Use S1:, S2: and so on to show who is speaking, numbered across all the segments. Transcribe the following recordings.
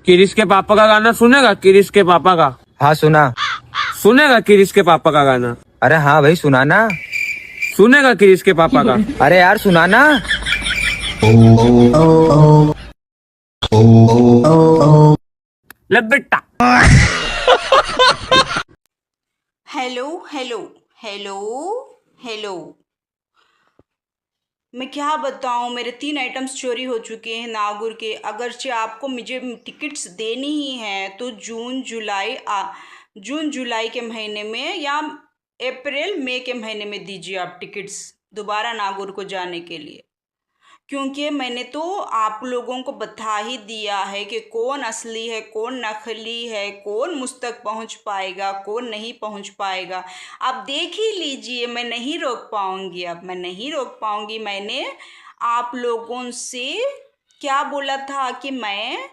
S1: किरिश के पापा का गाना सुनेगा? किरिश के पापा का
S2: हाँ सुना।
S1: सुनेगा? किरिश के पापा का गाना
S2: अरे हाँ भाई सुना ना।
S1: सुनेगा? किरिश के पापा का
S2: अरे यार सुना ना।
S1: ले बेटा।
S3: Hello hello hello hello. मैं क्या बताऊं, मेरे 3 आइटम्स चोरी हो चुके हैं नागुर के। अगरचे आपको मुझे टिकट्स देनी ही हैं तो जून जुलाई के महीने में या अप्रैल मई के महीने में दीजिए आप टिकट्स दोबारा नागुर को जाने के लिए। क्योंकि मैंने तो आप लोगों को बता ही दिया है कि कौन असली है कौन नकली है, कौन मुझ तक पहुंच पाएगा कौन नहीं पहुंच पाएगा। आप देख ही लीजिए, मैं नहीं रोक पाऊंगी, अब मैं नहीं रोक पाऊंगी। मैंने आप लोगों से क्या बोला था कि मैं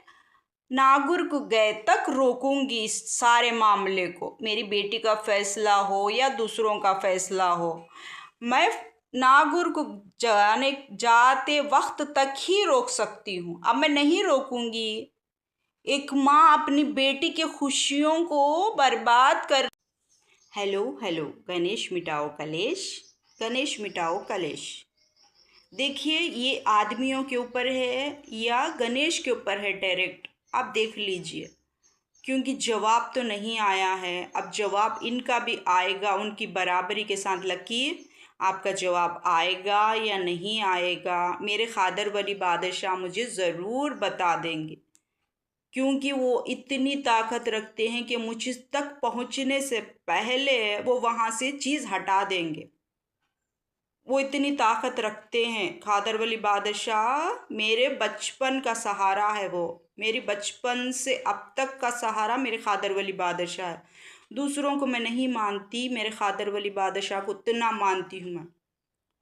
S3: नागुर को गए तक रोकूंगी इस सारे मामले को, मेरी बेटी का फैसला हो या दूसरों का फैसला हो। मैं नागुर को जाते वक्त तक ही रोक सकती हूँ, अब मैं नहीं रोकूंगी। एक माँ अपनी बेटी की खुशियों को बर्बाद कर। हेलो हेलो, गणेश मिटाओ कलेश, गणेश मिटाओ कलेश। देखिए ये आदमियों के ऊपर है या गणेश के ऊपर है डायरेक्ट, आप देख लीजिए। क्योंकि जवाब तो नहीं आया है, अब जवाब इनका भी आएगा उनकी बराबरी के साथ। लकीर, आपका जवाब आएगा या नहीं आएगा? मेरे खादर वली बादशाह मुझे ज़रूर बता देंगे, क्योंकि वो इतनी ताकत रखते हैं कि मुझ तक पहुंचने से पहले वो वहाँ से चीज़ हटा देंगे। वो इतनी ताकत रखते हैं खादर वली बादशाह। मेरे बचपन का सहारा है वो, मेरी बचपन से अब तक का सहारा मेरे खादर वली बादशाह है। दूसरों को मैं नहीं मानती, मेरे खादर वली बादशाह को इतना मानती हूँ मैं।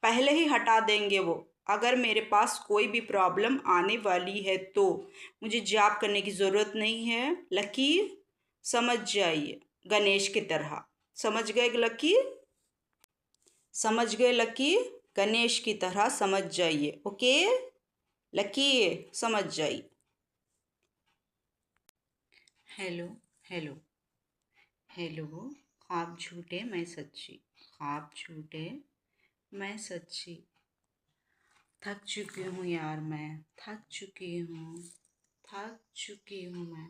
S3: पहले ही हटा देंगे वो, अगर मेरे पास कोई भी प्रॉब्लम आने वाली है तो मुझे जाप करने की ज़रूरत नहीं है। लकीर समझ जाइए, गणेश की तरह। समझ गए लकीर? समझ गए लकीर? गणेश की तरह समझ जाइए। ओके लकीर, समझ जाइए। Hello hello hello. ख्वाब झूठे मैं सच्ची, ख्वाब झूठे मैं सच्ची। थक चुकी हूँ यार, मैं थक चुकी हूँ, थक चुकी हूँ मैं।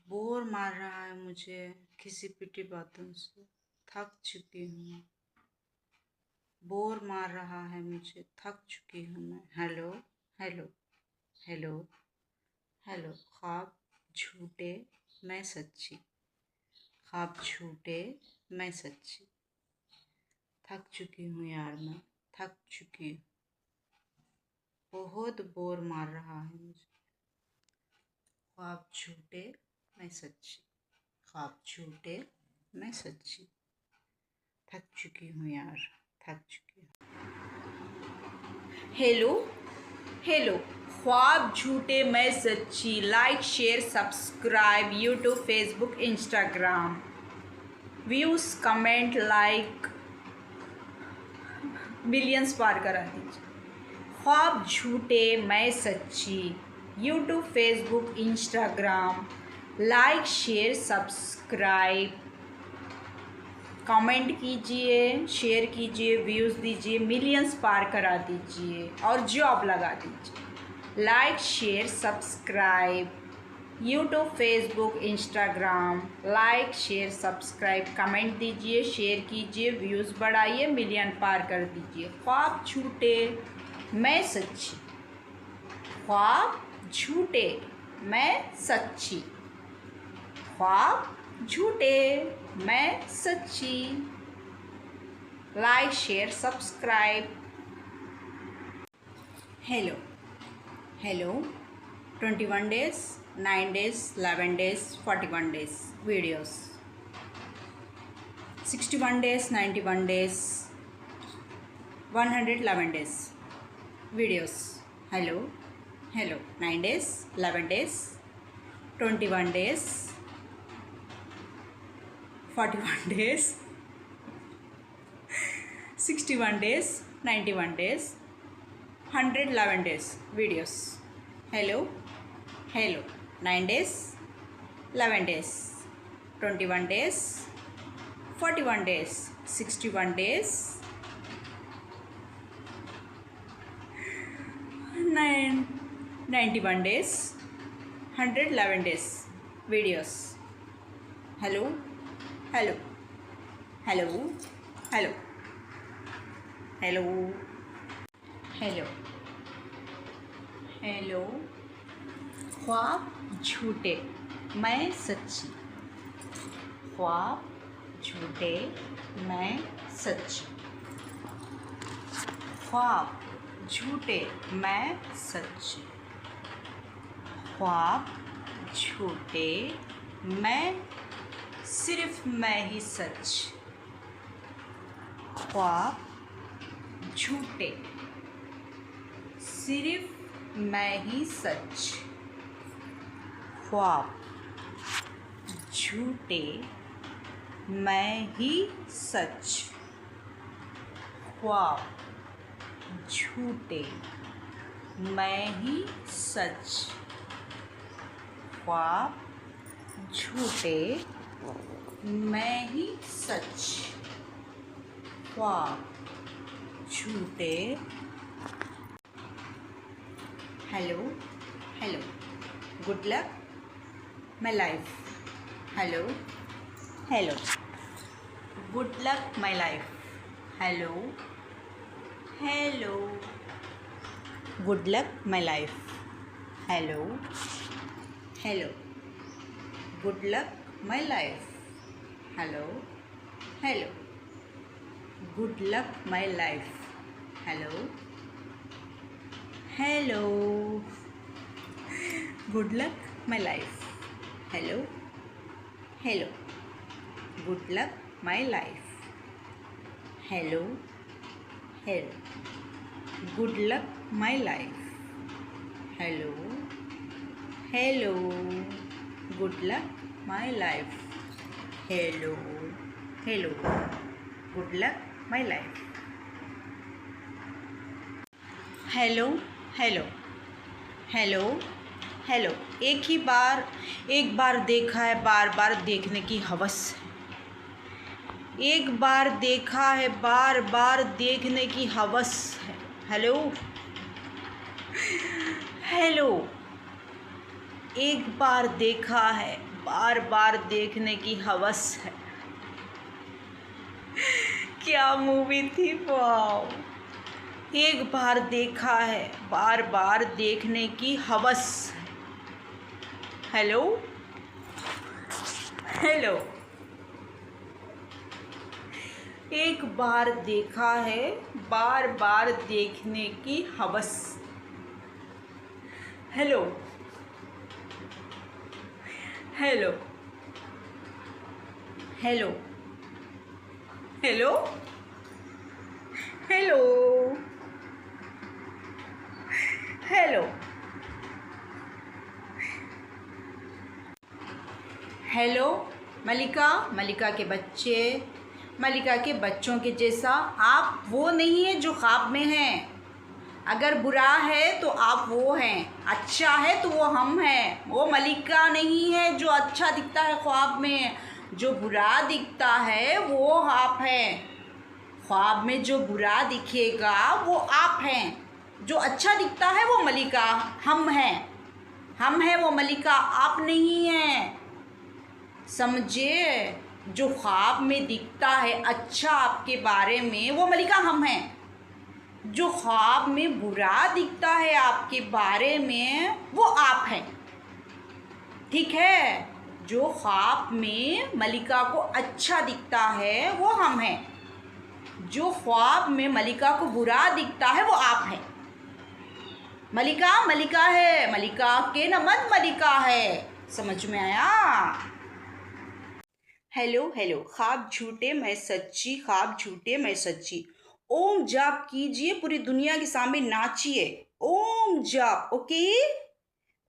S3: बोर मार रहा है मुझे किसी पिटी बातों से। थक चुकी हूँ, बोर मार रहा है मुझे, थक चुकी हूँ मैं। Hello hello hello hello. ख्वाब झूठे मैं सच्ची, ख्वाब झूठे मैं सच्ची। थक चुकी हूँ यार मैं, थक चुकी हूँ। बहुत बोर मार रहा है मुझे। ख्वाब झूठे मैं सच्ची, ख्वाब झूठे मैं सच्ची। थक चुकी हूँ यार, थक चुकी हूँ। Hello hello. ख्वाब झूठे मैं सच्ची। Like share subscribe YouTube Facebook Instagram. Views comment like millions पार करा दीजिए। ख्वाब झूठे मैं सच्ची। YouTube Facebook Instagram. Like share subscribe, comment कीजिए, शेयर कीजिए, व्यूज़ दीजिए, मिलियंस पार करा दीजिए और जॉब लगा दीजिए। Like share subscribe YouTube Facebook Instagram. Like share subscribe, comment दीजिए, शेयर कीजिए, व्यूज़ बढ़ाइए, मिलियन पार कर दीजिए। ख्वाब झूठे मैं सच्ची, ख्वाब झूठे मैं सच्ची, ख्वाब झूठे मैं सच्ची। Like share subscribe. Hello hello. 21 days, 9 days, 11 days, 41 days videos, 61 days, 91 days, 111 days videos. Hello hello. 9 days, 11 days, 21 days, 41 days, 61 days, 91 days, 111 days videos. Hello hello 9 days 11 days 21 days 41 days 61 days 91 days 111 days videos. Hello, hello, hello, hello, hello, hello, hello. ख्वाब झूठे मैं सच्ची, ख्वाब झूठे मैं सच्ची, ख्वाब झूठे मैं सच्ची, ख्वाब झूठे मैं सिर्फ मैं ही सच, ख्वाब झूठे सिर्फ मैं ही सच, ख्वाब झूठे मैं ही सच, ख्वाब झूठे मैं ही सच, ख्वाब झूठे मैं ही सच, ख्वाब झूठे. Hello hello, good luck my life. Hello hello, good luck my life. Hello hello, good luck my life. Hello hello, good luck my life. Hello hello, good luck my life. Hello hello, good luck my life. Hello hello, good luck my life. Hello hello, good luck my life. Hello hello, good luck my life. Hello hello, good luck my life. Hello hello, hello hello. एक बार देखा है बार बार देखने की हवस है. एक बार देखा है बार बार देखने की हवस है. हेलो हेलो, एक बार देखा है बार बार देखने की हवस है. क्या मूवी थी, वाओ. एक बार देखा है बार बार देखने की हवस है. हेलो हेलो, एक बार देखा है बार बार देखने की हवस. Hello hello hello, hello hello, hello hello. मलिका के बच्चे, मलिका के बच्चों के जैसा आप वो नहीं है जो ख्वाब में हैं. अगर बुरा है तो आप वो हैं, अच्छा है तो वो हम हैं. वो मलिका नहीं है जो अच्छा दिखता है ख्वाब में. जो बुरा दिखता है वो आप हैं. ख्वाब में जो बुरा दिखेगा वो आप हैं. जो अच्छा दिखता है वो मलिका हम हैं. हम हैं वो मलिका, आप नहीं हैं. समझे. जो ख्वाब में दिखता है अच्छा आपके बारे में वो मलिका हम हैं. जो ख्वाब में बुरा दिखता है आपके बारे में वो आप हैं. ठीक है. जो ख्वाब में मलिका को अच्छा दिखता है वो हम हैं. जो ख्वाब में मलिका को बुरा दिखता है वो आप हैं. मलिका है, मलिका के नमन मलिका है. समझ में आया. हेलो हेलो, ख्वाब झूठे मैं सच्ची, ख्वाब झूठे मैं सच्ची. ओम जाप कीजिए, पूरी दुनिया के सामने नाचिए. ओम जाप. ओके,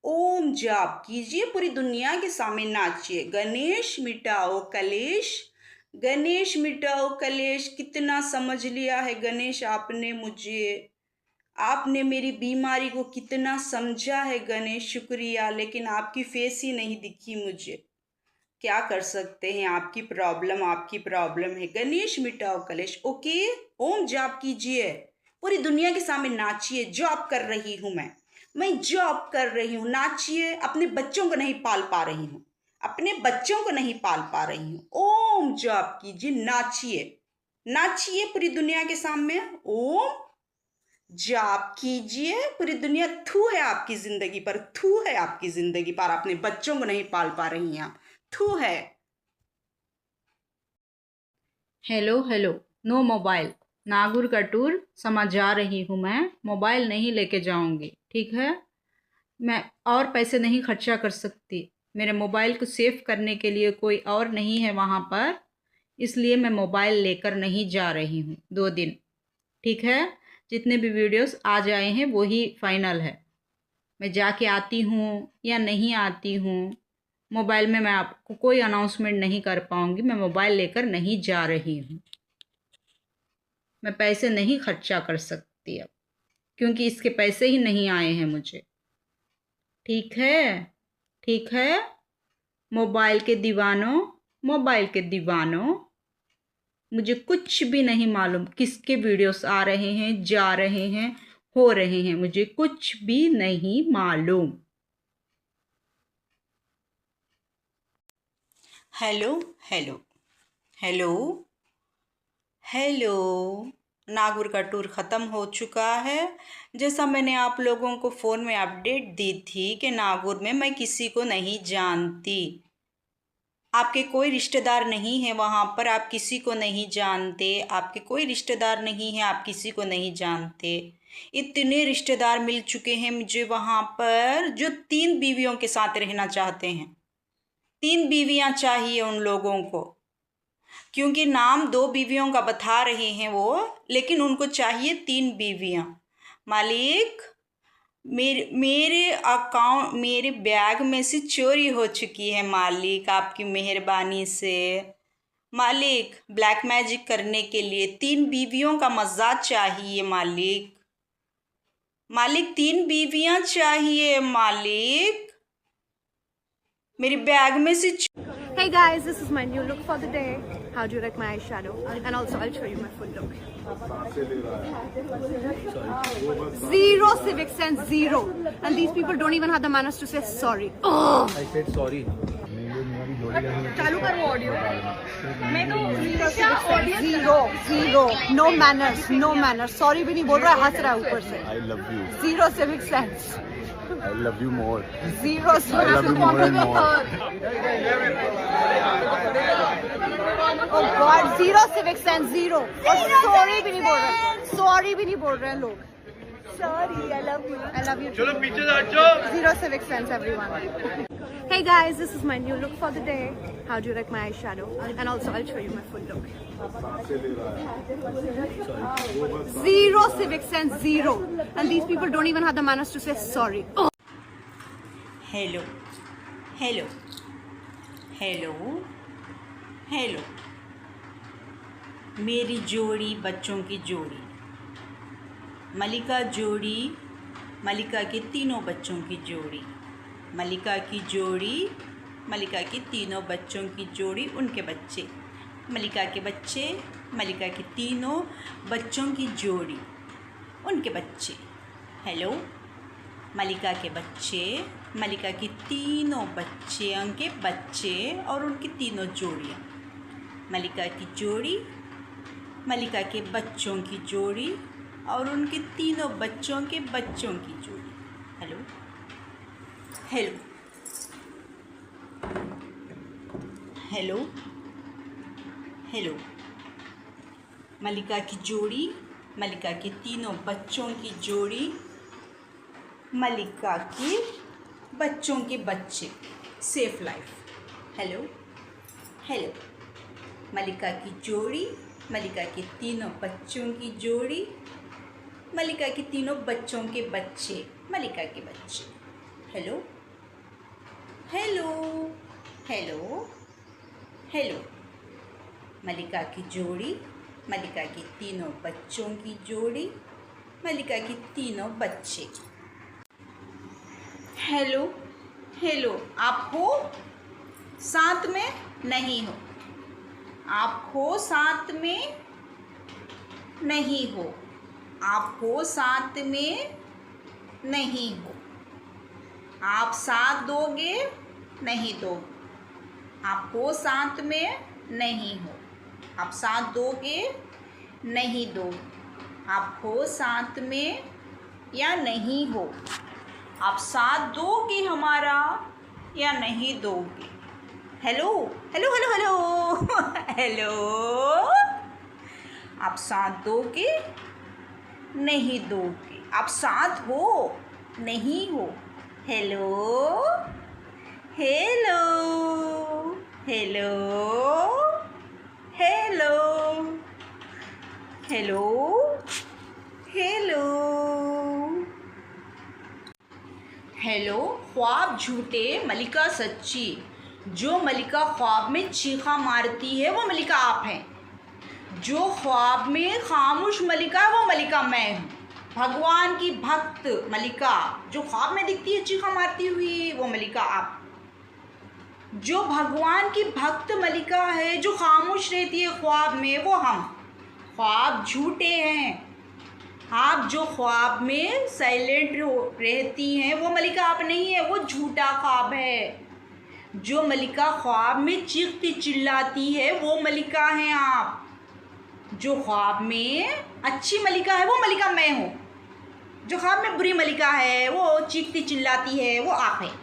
S3: ओम जाप कीजिए, पूरी दुनिया के सामने नाचिए. गणेश मिटाओ कलेश, गणेश मिटाओ कलेश. कितना समझ लिया है गणेश आपने मुझे. आपने मेरी बीमारी को कितना समझा है गणेश, शुक्रिया। लेकिन आपकी फेस ही नहीं दिखी मुझे। क्या कर सकते हैं, आपकी प्रॉब्लम है गणेश, मिटाओ कलेश। ओके, ओम जाप कीजिए, पूरी दुनिया के सामने नाचिए। जॉब कर रही हूँ मैं जॉब कर रही हूँ, नाचिए। अपने बच्चों को नहीं पाल पा रही हूँ, अपने बच्चों को नहीं पाल पा रही हूँ। ओम जाप कीजिए, नाचिए, नाचिए पूरी दुनिया के सामने। ओम जाप कीजिए, पूरी दुनिया थू है आपकी जिंदगी पर, थू है आपकी जिंदगी पर। अपने बच्चों को नहीं पाल पा रही हैं आप, थू है। Hello hello, no mobile. नागुर का टूर समझ जा रही हूँ मैं, मोबाइल नहीं लेके जाऊंगी, ठीक है। मैं और पैसे नहीं खर्चा कर सकती, मेरे मोबाइल को सेव करने के लिए कोई और नहीं है वहाँ पर, इसलिए मैं मोबाइल लेकर नहीं जा रही हूँ 2 दिन, ठीक है। जितने भी वीडियोस आज आए हैं वही फाइनल है। मैं जाके आती हूँ या नहीं आती हूँ, मोबाइल में मैं आपको कोई अनाउंसमेंट नहीं कर पाऊँगी। मैं मोबाइल लेकर नहीं जा रही हूँ, मैं पैसे नहीं खर्चा कर सकती अब, क्योंकि इसके पैसे ही नहीं आए हैं मुझे, ठीक है, ठीक है। मोबाइल के दीवानों, मोबाइल के दीवानों, मुझे कुछ भी नहीं मालूम किसके वीडियोस आ रहे हैं, जा रहे हैं, हो रहे हैं, मुझे कुछ भी नहीं मालूम। हेलो हेलो हेलो हेलो, नागुर का टूर ख़त्म हो चुका है। जैसा मैंने आप लोगों को फ़ोन में अपडेट दी थी कि नागुर में मैं किसी को नहीं जानती, आपके कोई रिश्तेदार नहीं है वहाँ पर, आप किसी को नहीं जानते, आपके कोई रिश्तेदार नहीं है, आप किसी को नहीं जानते। इतने रिश्तेदार मिल चुके हैं मुझे वहाँ पर जो 3 बीवियों के साथ रहना चाहते हैं। 3 बीवियाँ चाहिए उन लोगों को, क्योंकि नाम 2 बीवियों का बता रहे हैं वो, लेकिन उनको चाहिए 3 बीवियाँ। मालिक, मेरे बैग में से चोरी हो चुकी है मालिक, आपकी मेहरबानी से। मालिक, ब्लैक मैजिक करने के लिए 3 बीवियों का मज़ा चाहिए मालिक। मालिक 3 बीवियाँ चाहिए मालिक, मेरे बैग में से
S4: Hey guys, this is my new look for the day. How do you like my eyeshadow? And also I'll show you my full look. Zero civic sense, zero. And these people don't even have the manners to say sorry. Oh!
S2: I said sorry.
S4: चालू कर वो audio. मैं तो zero, zero. No manners, no manners. Sorry भी नहीं बोल रहा है, हंस रहा है ऊपर से।
S5: I love you.
S4: Zero civic sense.
S5: I love you more.
S4: Zero
S5: I love you more and more.
S4: Oh God, zero civic sense, zero. और sorry भी नहीं बोल रहे, sorry भी नहीं बोल रहे हैं लोग। Sorry, I love you. I love you. चलो पीछे हटो। Zero civic sense, everyone. Hey guys, this is my new look for the day. How do you like my eyeshadow? And also I'll show you my full look. Zero civic sense, zero. And these people don't even have the manners to say sorry. Oh.
S3: Hello hello hello hello, मेरी जोड़ी, बच्चों की जोड़ी, मलिका जोड़ी, मलिका के तीनों बच्चों की जोड़ी, मलिका की जोड़ी, मलिका के तीनों बच्चों की जोड़ी, उनके बच्चे, मलिका के बच्चे, मलिका के तीनों बच्चों की जोड़ी, उनके बच्चे। हेलो, मलिका के बच्चे, मलिका की तीनों बच्चियों के बच्चे और उनकी तीनों जोड़ियाँ, मलिका की जोड़ी, मलिका के बच्चों की जोड़ी और उनके तीनों बच्चों के बच्चों की जोड़ी। हेलो हेलो हेलो हेलो, मलिका की जोड़ी, मलिका के तीनों बच्चों की जोड़ी, मलिका के बच्चों के बच्चे, सेफ लाइफ। हेलो हेलो, मलिका की जोड़ी, मलिका के तीनों बच्चों की जोड़ी, मलिका के तीनों बच्चों के बच्चे, मलिका के बच्चे। हेलो हेलो हेलो हेलो, मलिका की जोड़ी, मलिका के तीनों बच्चों की जोड़ी, मलिका के तीनों बच्चे। हेलो हेलो, आप हो साथ में? नहीं हो। आप हो साथ में? नहीं हो। आप हो साथ में? नहीं हो। आप साथ दोगे? नहीं दो। आप हो साथ में? नहीं हो। आप साथ दोगे? नहीं दो। आप हो साथ में या नहीं हो? आप साथ दोगे हमारा या नहीं दोगे? Hello hello hello hello hello, आप साथ दोगे? नहीं दोगे। आप साथ हो? नहीं हो। Hello hello hello hello hello hello hello. ख्वाब झूठे, मलिका सच्ची। जो मलिका ख्वाब में चीखा मारती है वो मलिका आप हैं। जो ख्वाब में खामोश मलिका है वो मलिका मैं हूँ। भगवान की भक्त मलिका जो ख्वाब में दिखती है चीखा मारती हुई, वो मलिका आप। जो भगवान की भक्त मलिका है जो खामोश रहती है ख्वाब में, वो हम। ख्वाब झूठे हैं। आप जो ख्वाब में साइलेंट रहती हैं वो मलिका आप नहीं है, वो झूठा ख्वाब है। जो मलिका ख्वाब में चीखती चिल्लाती है वो मलिका हैं आप। जो ख्वाब में अच्छी मलिका है वो मलिका मैं हूँ। जो ख्वाब में बुरी मलिका है वो चीखती चिल्लाती है, वो आप हैं।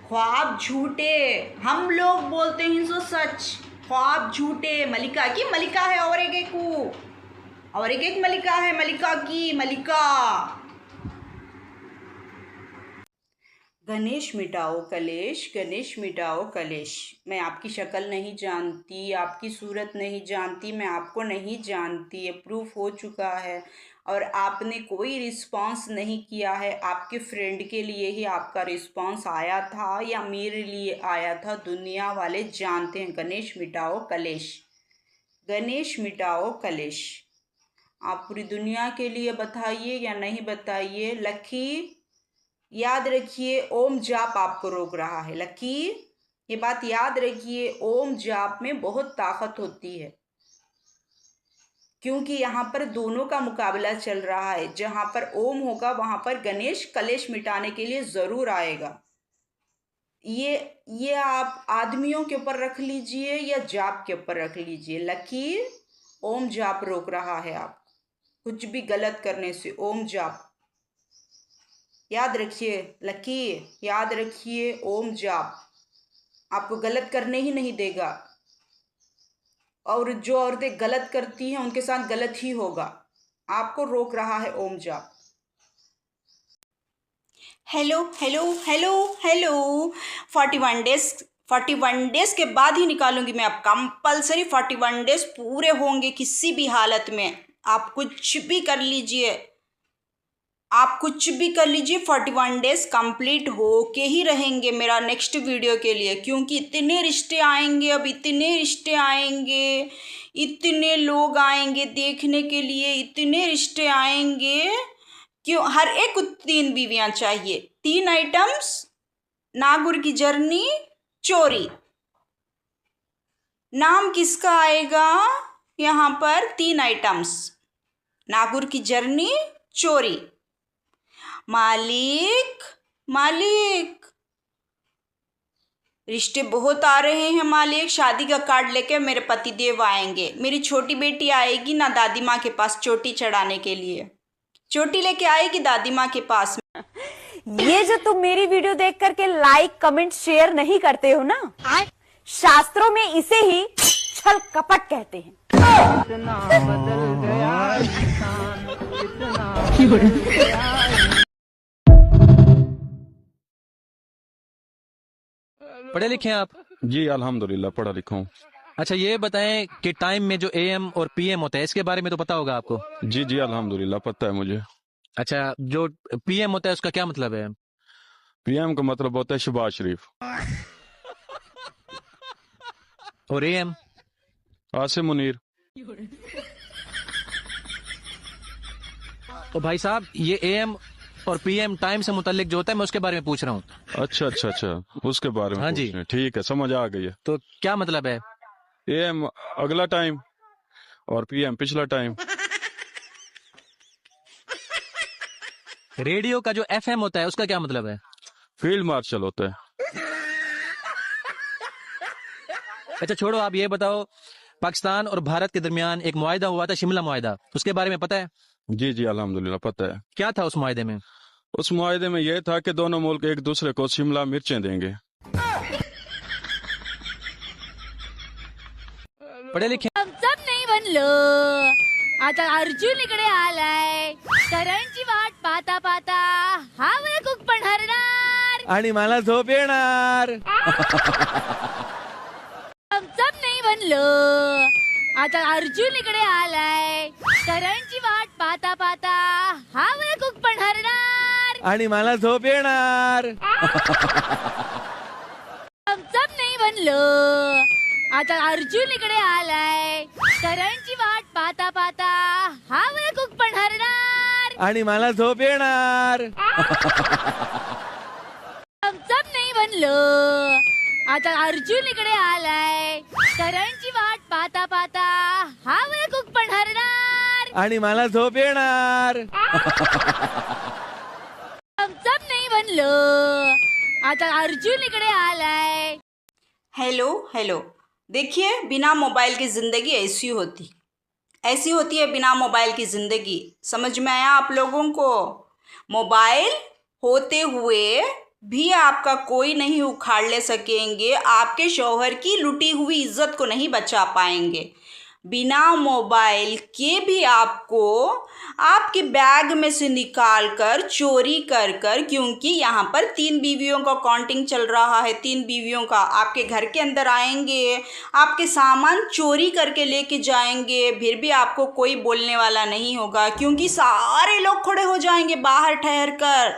S3: ख्वाब झूठे, हम लोग बोलते हैं सो सच। ख्वाब झूठे, मलिका की मलिका है और एक मलिका है, मलिका की मलिका। गणेश मिटाओ कलेश, गणेश मिटाओ कलेश। मैं आपकी शक्ल नहीं जानती, आपकी सूरत नहीं जानती, मैं आपको नहीं जानती, ये प्रूफ हो चुका है। और आपने कोई रिस्पांस नहीं किया है। आपके फ्रेंड के लिए ही आपका रिस्पांस आया था या मेरे लिए आया था, दुनिया वाले जानते हैं। गणेश मिटाओ कलेश, गणेश मिटाओ कलेश। आप पूरी दुनिया के लिए बताइए या नहीं बताइए। लकी याद रखिए, ओम जाप आपको रोक रहा है। लकी ये बात याद रखिए, ओम जाप में बहुत ताकत होती है, क्योंकि यहाँ पर दोनों का मुकाबला चल रहा है। जहाँ पर ओम होगा वहाँ पर गणेश कलेश मिटाने के लिए ज़रूर आएगा। ये आप आदमियों के ऊपर रख लीजिए या जाप के ऊपर रख लीजिए। लकी ओम जाप रोक रहा है आप कुछ भी गलत करने से। ओम जाप याद रखिए, लकी याद रखिए, ओम जाप आपको गलत करने ही नहीं देगा। और जो औरतें गलत करती हैं उनके साथ गलत ही होगा। आपको रोक रहा है ओम जाप। Hello hello hello hello, 41 days के बाद ही निकालूंगी मैं। अब कंपलसरी 41 डेज पूरे होंगे किसी भी हालत में। आप कुछ भी कर लीजिए, आप कुछ भी कर लीजिए, 41 डेज कंप्लीट हो के ही रहेंगे मेरा नेक्स्ट वीडियो के लिए। क्योंकि इतने रिश्ते आएंगे, अब इतने रिश्ते आएंगे, इतने लोग आएंगे देखने के लिए, इतने रिश्ते आएंगे। क्यों हर एक को 3 बीवियां चाहिए। 3 आइटम्स, नागुर की जर्नी, चोरी। नाम किसका आएगा यहाँ पर? 3 आइटम्स, नागुर की जर्नी, चोरी। मालिक मालिक, रिश्ते बहुत आ रहे हैं मालिक। शादी का कार्ड लेके मेरे पतिदेव आएंगे। मेरी छोटी बेटी आएगी ना दादी माँ के पास चोटी चढ़ाने के लिए। चोटी लेके आएगी दादी माँ के पास।
S6: ये जो तुम मेरी वीडियो देख करके लाइक कमेंट शेयर नहीं करते हो ना, शास्त्रों में इसे ही छल कपट कहते हैं।
S7: पढ़े लिखे हैं आप?
S5: जी अल्हम्दुलिल्लाह पढ़ा लिखा हूँ।
S7: अच्छा ये बताएं कि टाइम में जो एएम और पीएम होता है इसके बारे में तो पता होगा आपको?
S5: जी जी अल्हम्दुलिल्लाह पता है मुझे।
S7: अच्छा जो पीएम होता है उसका क्या मतलब है?
S5: पीएम का मतलब होता है शहबाज शरीफ।
S7: और एएम?
S5: आसिम मुनीर।
S7: तो भाई साहब ये AM और PM टाइम से मुतालिक जो होता है मैं उसके बारे में पूछ रहा हूँ।
S5: अच्छा अच्छा अच्छा, उसके बारे में
S7: हाँ
S5: पूछ
S7: जी।
S5: रहे हैं। ठीक है, समझ आ गई है।
S7: तो क्या मतलब है?
S5: AM अगला टाइम और PM पिछला टाइम।
S7: रेडियो का जो FM होता है उसका क्या मतलब है?
S5: फील्ड मार्शल होता है।
S7: अच्छा छोड़ो, आप ये बताओ, पाकिस्तान और भारत के दरमियान एक मुआहिदा हुआ था, शिमला मुआहिदा, उसके बारे में पता है?
S5: जी जी अल्हम्दुलिल्लाह पता है।
S7: क्या था उस मुआहिदे में?
S5: उस मुआहिदे में यह था कि दोनों मुल्क एक दूसरे को शिमला मिर्चें देंगे।
S7: पढ़े लिखे
S4: सब नाही बनलो आता अर्जुन इकडे आलाय करणची वाट पाहता पाहता हा वेळ कुक पण हरणार
S2: आणि मला झोप येणार.
S4: सब नाही बनलो आता अर्जुन इकडे आलाय करणची वाट पाहता पाहता हा वेळ कुक पण हरणार
S2: आणि मला झोप येणार.
S4: सब नाही बनलो आता अर्जुन इकडे आलाय करणची वाट पाहता पाहता हा वेळ कुक पण हरणार
S2: आणि मला झोप येणार.
S4: सब नाही बनलो आता अर्जुन इकडे आलाय करणची वाट पाहता पाहता हा वेळ कुक पण हरणार
S2: आणि मला झोप येणार.
S4: सब नाही बनलो आता अर्जुन इकडे आलाय.
S3: हेलो हेलो, देखिए बिना मोबाइल की ज़िंदगी ऐसी होती है बिना मोबाइल की ज़िंदगी। समझ में आया आप लोगों को? मोबाइल होते हुए भी आपका कोई नहीं उखाड़ ले सकेंगे, आपके शौहर की लुटी हुई इज्जत को नहीं बचा पाएंगे। बिना मोबाइल के भी आपको आपके बैग में से निकाल कर चोरी कर कर, क्योंकि यहाँ पर 3 बीवियों का काउंटिंग चल रहा है, 3 बीवियों का, आपके घर के अंदर आएंगे, आपके सामान चोरी करके लेके जाएंगे, फिर भी आपको कोई बोलने वाला नहीं होगा, क्योंकि सारे लोग खड़े हो जाएंगे बाहर ठहर कर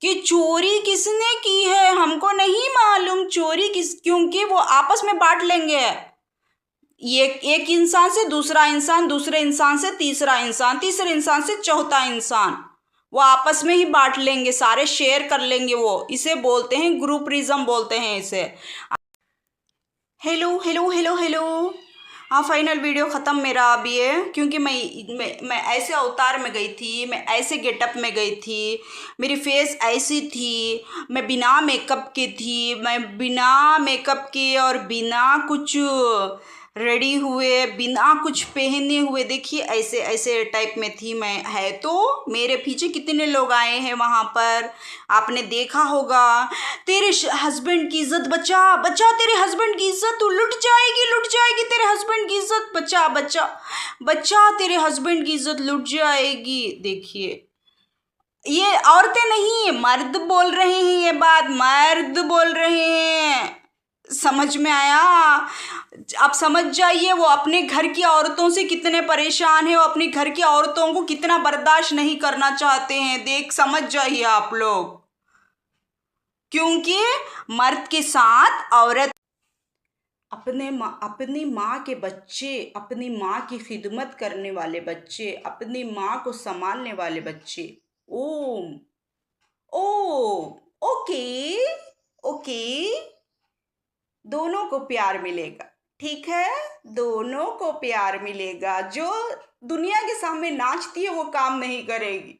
S3: कि चोरी किसने की है, हमको नहीं मालूम चोरी क्योंकि वो आपस में बांट लेंगे। ये एक इंसान से दूसरा इंसान, दूसरे इंसान से तीसरा इंसान, तीसरे इंसान से चौथा इंसान, वो आपस में ही बांट लेंगे, सारे शेयर कर लेंगे। वो इसे बोलते हैं ग्रुपरिज्म बोलते हैं इसे। हेलो हेलो हेलो हेलो, हाँ फाइनल वीडियो ख़त्म मेरा अब ये, क्योंकि मैं ऐसे अवतार में गई थी, मैं ऐसे गेटअप में गई थी, मेरी फेस ऐसी थी, मैं बिना मेकअप के थी, मैं बिना मेकअप के और बिना कुछ रेडी हुए, बिना कुछ पहने हुए, देखिए ऐसे ऐसे टाइप में थी मैं। है तो मेरे पीछे कितने लोग आए हैं वहाँ पर, आपने देखा होगा। तेरे हस्बैंड की इज्जत बचा, बचा तेरे हस्बैंड की इज्जत, तू लुट जाएगी तेरे हस्बैंड की इज्जत, बचा बचा बचा तेरे हस्बैंड की इज्जत लुट जाएगी। देखिए ये औरतें नहीं, मर्द बोल रहे हैं, ये बात मर्द बोल रहे हैं। समझ में आया? आप समझ जाइए वो अपने घर की औरतों से कितने परेशान हैं, वो अपने घर की औरतों को कितना बर्दाश्त नहीं करना चाहते हैं। देख समझ जाइए आप लोग, क्योंकि मर्द के साथ औरत अपनी माँ के बच्चे, अपनी माँ की खिदमत करने वाले बच्चे, अपनी माँ को संभालने वाले बच्चे, ओम ओके ओके, दोनों को प्यार मिलेगा, ठीक है? दोनों को प्यार मिलेगा। जो दुनिया के सामने नाचती है वो काम नहीं करेगी,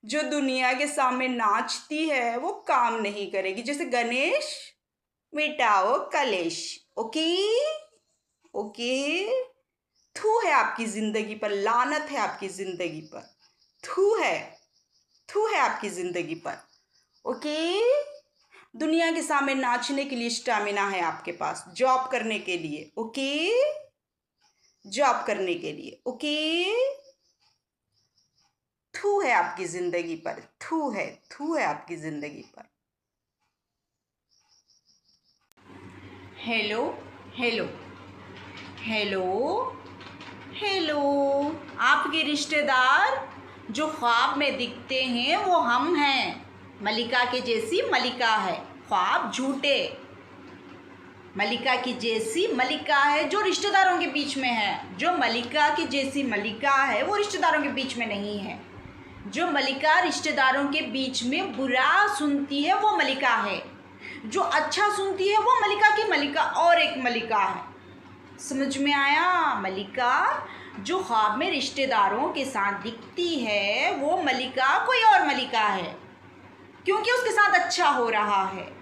S3: जो दुनिया के सामने नाचती है वो काम नहीं करेगी। जैसे गणेश मिटाओ कलेश, ओके ओके। थू है आपकी ज़िंदगी पर, लानत है आपकी ज़िंदगी पर, थू है आपकी ज़िंदगी पर, ओके। दुनिया के सामने नाचने के लिए स्टैमिना है आपके पास, जॉब करने के लिए, ओके, जॉब करने के लिए, ओके। थू है आपकी ज़िंदगी पर, थू है आपकी ज़िंदगी पर। हेलो हेलो हेलो हेलो, आपके रिश्तेदार जो ख्वाब में दिखते हैं वो हम हैं। मलिका के जैसी मलिका है, ख्वाब झूठे। मलिका की जैसी मलिका है जो रिश्तेदारों के बीच में है, जो मलिका की जैसी मलिका है वो रिश्तेदारों के बीच में नहीं है। जो मलिका रिश्तेदारों के बीच में बुरा सुनती है वो मलिका है, जो अच्छा सुनती है वो मलिका की मलिका और एक मलिका है। समझ में आया? मलिका जो ख्वाब में रिश्तेदारों के साथ दिखती है वो मलिका कोई और मलिका है, क्योंकि उसके साथ अच्छा हो रहा है।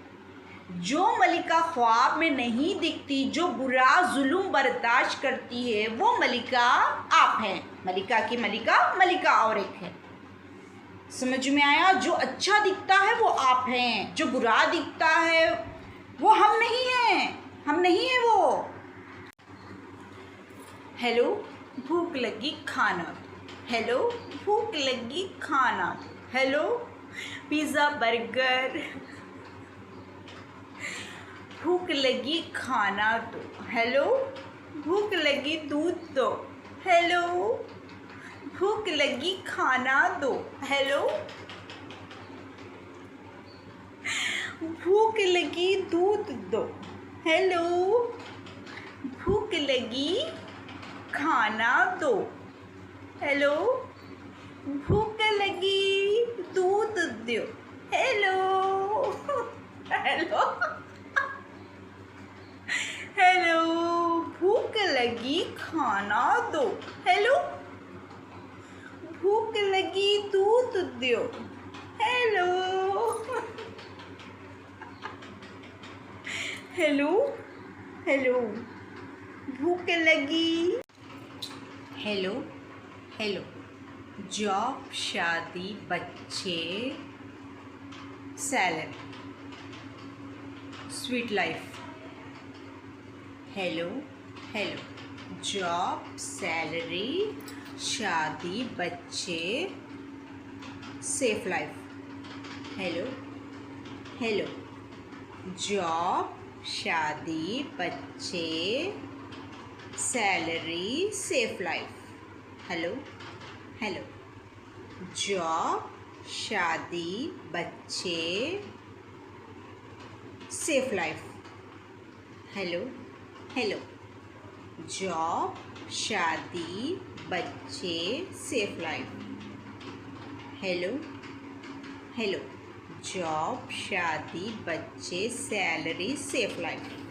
S3: जो मलिका ख्वाब में नहीं दिखती, जो बुरा जुल्म बर्दाश्त करती है, वो मलिका आप हैं। मलिका की मलिका मलिका और एक है। समझ में आया? जो अच्छा दिखता है वो आप हैं, जो बुरा दिखता है वो हम नहीं हैं, हम नहीं हैं वो। हेलो भूख लगी खाना, हेलो भूख लगी खाना, हेलो पिज़्ज़ा बर्गर, भूख लगी खाना दो, हेलो भूख लगी दूध दो, हेलो भूख लगी खाना दो, हेलो भूख लगी दूध दो, हेलो भूख लगी खाना दो, हेलो भूख लगी दूध दो, हेलो हेलो हेलो भूख लगी खाना दो, हेलो भूख लगी दूध दो, हेलो हेलो हेलो भूख लगी, हेलो हेलो जॉब शादी बच्चे salary sweet life, hello hello job salary शादी बच्चे safe life, hello hello job शादी बच्चे salary safe life, hello hello job शादी बच्चे safe life, hello hello job शादी बच्चे safe life, hello hello job शादी बच्चे सैलरी सेफ लाइफ।